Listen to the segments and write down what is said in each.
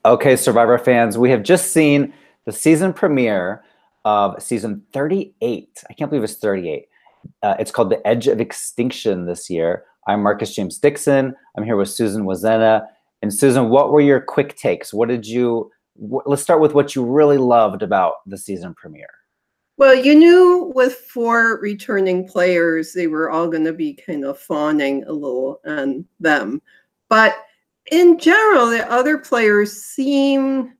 Okay, Survivor fans, we have just seen the season premiere of season 38. I can't believe it's 38. It's called The Edge of Extinction this year. I'm Marcus James Dixon. I'm here with Susan Wloszczyna. And Susan, what were your quick takes? Let's start with what you really loved about the season premiere. Well, you knew with 4 returning players, they were all going to be kind of fawning a little on them. But in general, the other players seem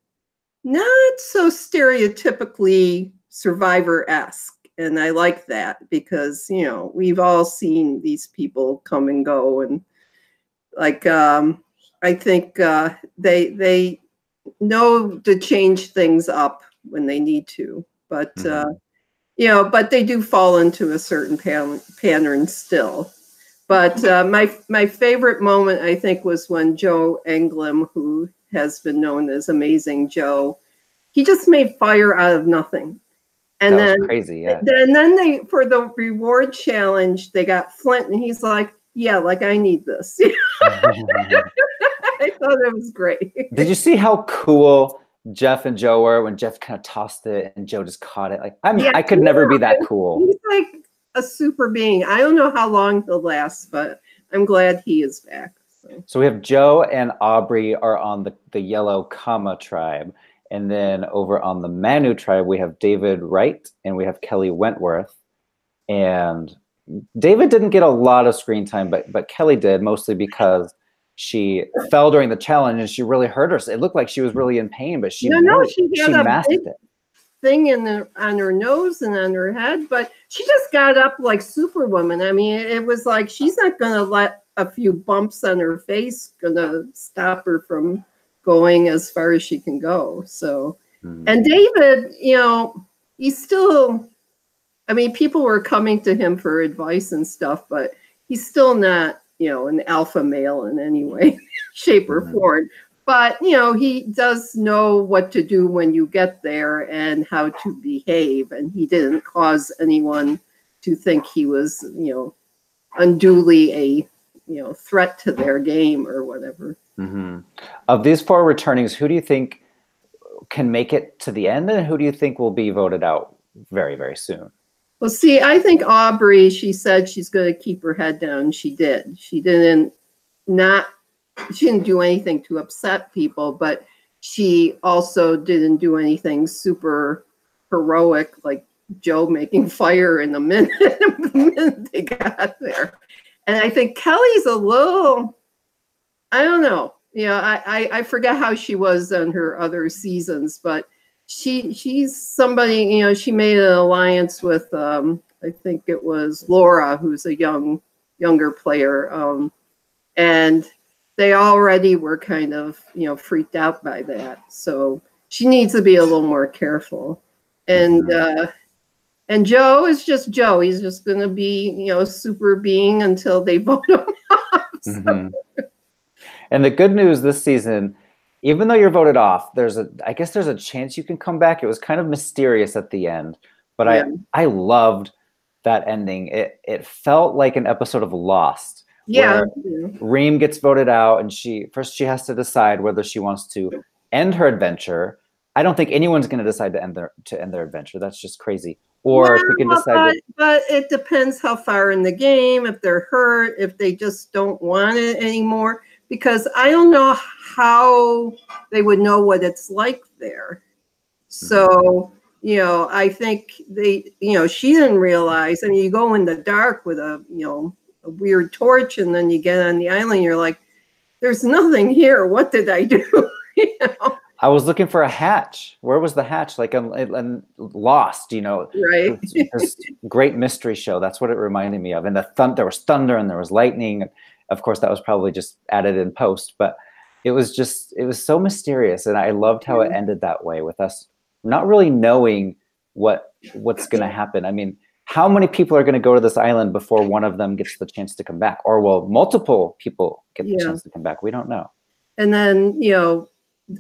not so stereotypically Survivor-esque. And I like that because, you know, we've all seen these people come and go. And like, I think they know to change things up when they need to. But, you know, but they do fall into a certain pattern still. But my favorite moment, I think, was when Joe Englund, who has been known as Amazing Joe, he just made fire out of nothing. And that was crazy, yeah. Then they, for the reward challenge, they got Flint, and he's like, yeah, like I need this. I thought it was great. Did you see how cool Jeff and Joe were when Jeff kind of tossed it and Joe just caught it? Like, I could never be that cool. He's like a super being. I don't know how long he'll last, but I'm glad he is back. So we have Joe and Aubrey are on the yellow Kama tribe. And then over on the Manu tribe, we have David Wright and we have Kelly Wentworth. And David didn't get a lot of screen time, but Kelly did, mostly because she fell during the challenge and she really hurt herself. It looked like she was really in pain, but she masked it. Thing on her nose and on her head, but she just got up like Superwoman. I mean, it was like she's not going to let a few bumps on her face going to stop her from going as far as she can go. So, and David, you know, he's still, I mean, people were coming to him for advice and stuff, but he's still not, you know, an alpha male in any way, shape or form. But, you know, he does know what to do when you get there and how to behave. And he didn't cause anyone to think he was, you know, unduly a, you know, threat to their game or whatever. Of these 4 returnings, who do you think can make it to the end? And who do you think will be voted out very, very soon? Well, see, I think Aubrey, she said she's going to keep her head down. She did. She didn't do anything to upset people, but she also didn't do anything super heroic, like Joe making fire in the minute they got there. And I think Kelly's a little, I don't know. You know, I forget how she was on her other seasons, but she's somebody, you know, she made an alliance with, I think it was Laura, who's a younger player. And they already were kind of, you know, freaked out by that. So she needs to be a little more careful. And Joe is just Joe. He's just going to be, you know, a super being until they vote him off. So. And the good news this season, even though you're voted off, I guess there's a chance you can come back. It was kind of mysterious at the end, but I loved that ending. It felt like an episode of Lost. Yeah. Reem gets voted out and she has to decide whether she wants to end her adventure. I don't think anyone's going to decide to end their adventure. That's just crazy. Or she can decide. But it depends how far in the game, if they're hurt, if they just don't want it anymore. Because I don't know how they would know what it's like there. So, you know, I think she didn't realize. I mean, you go in the dark with a weird torch, and then you get on the island, you're like, there's nothing here. What did I do? You know? I was looking for a hatch. Where was the hatch? Like in Lost, you know, right? This great mystery show. That's what it reminded me of. And there was thunder and there was lightning. And of course, that was probably just added in post. But it was so mysterious, and I loved how it ended that way, with us not really knowing what's going to happen. I mean, how many people are going to go to this island before one of them gets the chance to come back? Or will multiple people get the chance to come back? We don't know. And then, you know,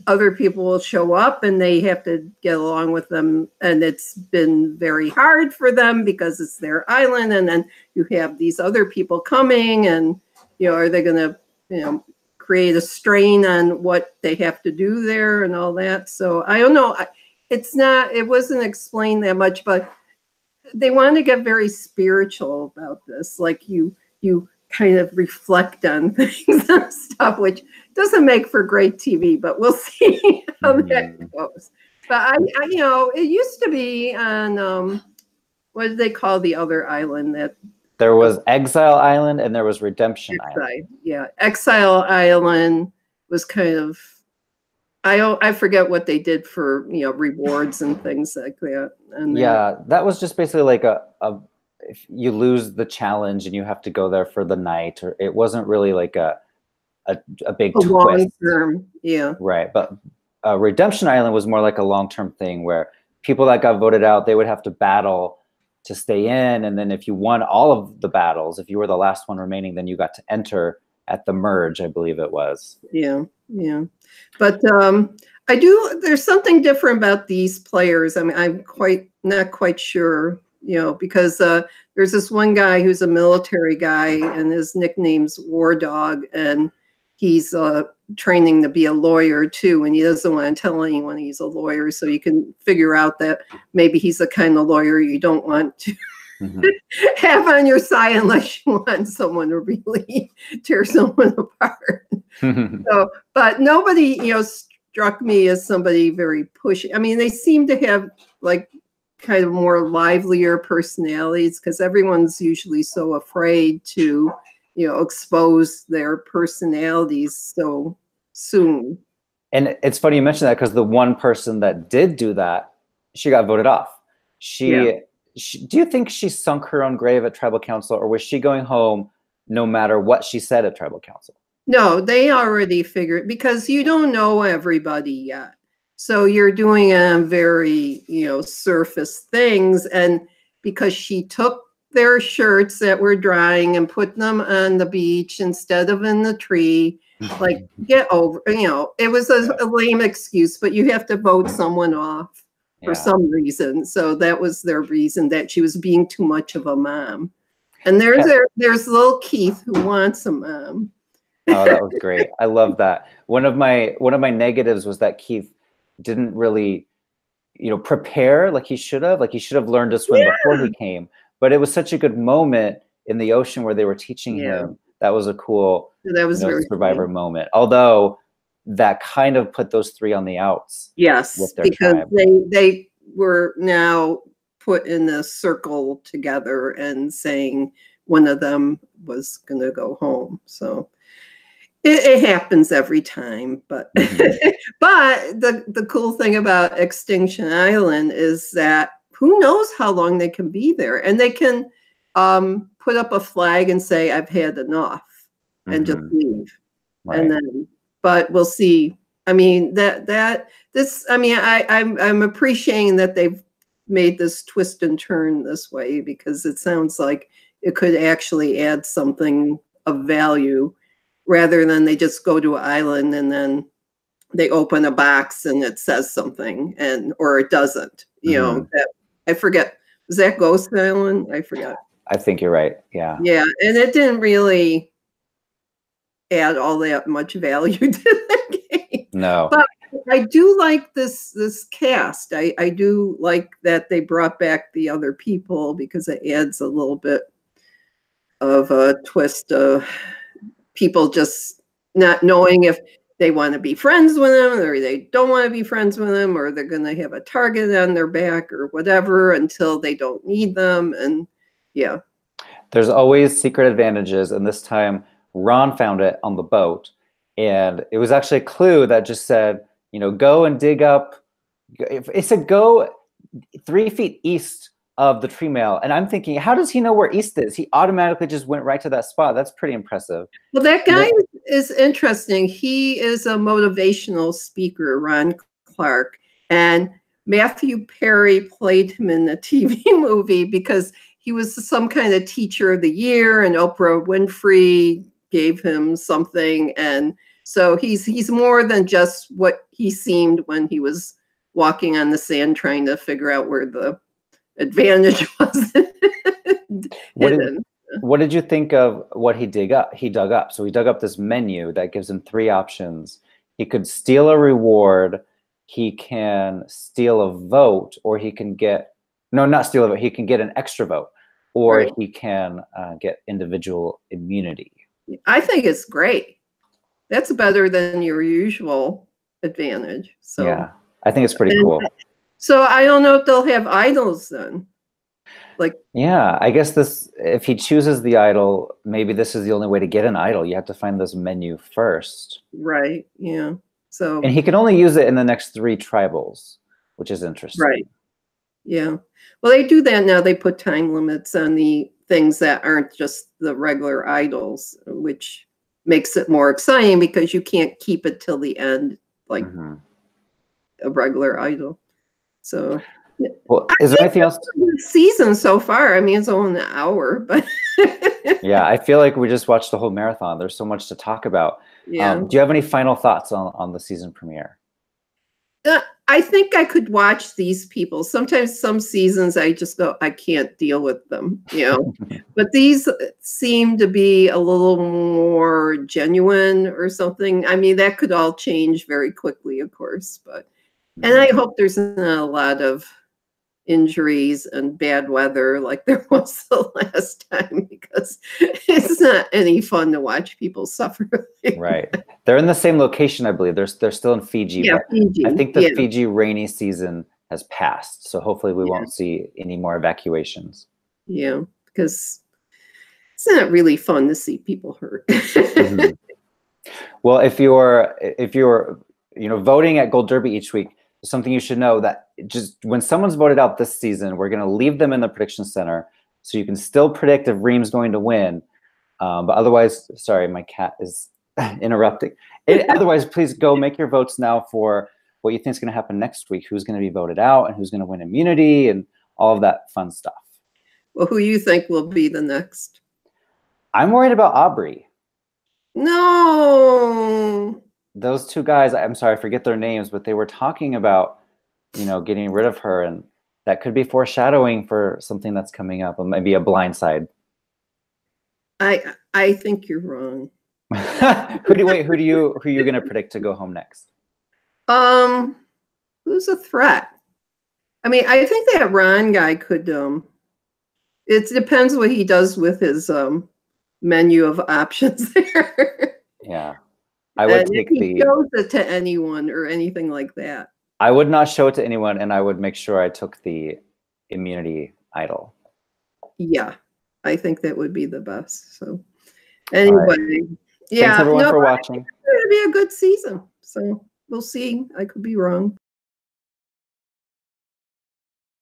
other people will show up and they have to get along with them. And it's been very hard for them because it's their island. And then you have these other people coming and, you know, are they going to, you know, create a strain on what they have to do there and all that. So I don't know. It wasn't explained that much, but they want to get very spiritual about this. Like you kind of reflect on things and stuff, which doesn't make for great TV, but we'll see how that goes. But I it used to be on, what did they call the other island that? There was Exile Island and there was Redemption Island. Yeah, Exile Island was kind of, I forget what they did for rewards and things like that. And yeah, that was just basically like if you lose the challenge and you have to go there for the night, or it wasn't really like a big twist. Long term, yeah. Right, but Redemption Island was more like a long-term thing where people that got voted out, they would have to battle to stay in, and then if you won all of the battles, if you were the last one remaining, then you got to enter at the merge, I believe it was. Yeah. But there's something different about these players. I mean, I'm not quite sure, because there's this one guy who's a military guy and his nickname's War Dog, and he's training to be a lawyer too, and he doesn't want to tell anyone he's a lawyer, so you can figure out that maybe he's the kind of lawyer you don't want to have on your side unless you want someone to really tear someone apart. So, but nobody, struck me as somebody very pushy. I mean, they seem to have like kind of more livelier personalities because everyone's usually so afraid to expose their personalities so soon. And it's funny you mentioned that because the one person that did do that, she got voted off. Do you think she sunk her own grave at tribal council, or was she going home no matter what she said at tribal council? No, they already figured, because you don't know everybody yet. So you're doing very, surface things. And because she took their shirts that were drying and put them on the beach instead of in the tree, like, get over, it was a lame excuse, but you have to vote someone off for some reason. So that was their reason, that she was being too much of a mom. And there's little Keith who wants a mom. Oh, that was great. I love that. One of my negatives was that Keith didn't really, prepare like he should have. Like he should have learned to swim before he came. But it was such a good moment in the ocean where they were teaching him. That was a cool survivor moment. Although that kind of put those three on the outs. Yes, with their because tribe. they were now put in a circle together and saying one of them was going to go home. So it happens every time. But but the cool thing about Extinction Island is that who knows how long they can be there, and they can put up a flag and say, "I've had enough," and just leave. Right. And then, but we'll see. I mean, I'm appreciating that they've made this twist and turn this way, because it sounds like it could actually add something of value, rather than they just go to an island and then they open a box and it says something or it doesn't. I forget. Was that Ghost Island? I forgot. I think you're right. Yeah. Yeah, and it didn't really add all that much value to the game. No. But I do like this cast. I do like that they brought back the other people, because it adds a little bit of a twist of people just not knowing if they want to be friends with them or they don't want to be friends with them, or they're going to have a target on their back or whatever until they don't need them. And yeah. There's always secret advantages. And this time Ron found it on the boat. And it was actually a clue that just said, go and dig up. It said go 3 feet east of the tree mail. And I'm thinking, how does he know where east is? He automatically just went right to that spot. That's pretty impressive. Well, that guy is interesting. He is a motivational speaker, Ron Clark. And Matthew Perry played him in the TV movie because he was some kind of teacher of the year, and Oprah Winfrey gave him something. And so he's more than just what he seemed when he was walking on the sand trying to figure out where the advantage was. what did you think of what he dug up? So he dug up this menu that gives him 3 options. He could steal a reward, he can steal a vote, or he can get, no, not steal a vote, he can get an extra vote, or Right. he can get individual immunity. I think it's great. That's better than your usual advantage. So Yeah, I think it's pretty and cool. so I don't know if they'll have idols then. Like, Yeah, I guess this, if he chooses the idol, maybe this is the only way to get an idol. You have to find this menu first. right, yeah. So And he can only use it in the next 3 tribals, which is interesting. right. Yeah. Well, they do that now. They put time limits on the things that aren't just the regular idols, which makes it more exciting because you can't keep it till the end like a regular idol. So Well, is there anything else? Season so far. I mean, it's only an hour, but Yeah, I feel like we just watched the whole marathon. There's so much to talk about. yeah. Do you have any final thoughts on the season premiere? I think I could watch these people. Sometimes some seasons I just go, I can't deal with them, you know. But these seem to be a little more genuine or something. I mean, that could all change very quickly, of course. But and I hope there's not a lot of injuries and bad weather like there was the last time, because it's not any fun to watch people suffer. Right. They're in the same location, I believe. They're still in Fiji. Yeah, but Fiji. I think the Fiji rainy season has passed. So hopefully we Yeah. won't see any more evacuations. Yeah, because it's not really fun to see people hurt. Well, if you're voting at Gold Derby each week, something you should know that just when someone's voted out this season, we're going to leave them in the prediction center so you can still predict if Reem's going to win. But otherwise, sorry, my cat is interrupting. Otherwise, please go make your votes now for what you think is going to happen next week, who's going to be voted out and who's going to win immunity and all of that fun stuff. Well, who you think will be the next? I'm worried about Aubrey. No. Those 2 guys, I'm sorry, I forget their names, but they were talking about, getting rid of her, and that could be foreshadowing for something that's coming up, or maybe a blind side. I think you're wrong. Who are you going to predict to go home next? Who's a threat? I mean, I think that Ron guy could. It depends what he does with his menu of options there. Yeah. I would take if he shows it to anyone or anything like that. I would not show it to anyone, and I would make sure I took the immunity idol. Yeah, I think that would be the best. So anyway, right. Yeah. Thanks everyone for watching. It's going to be a good season. So we'll see. I could be wrong.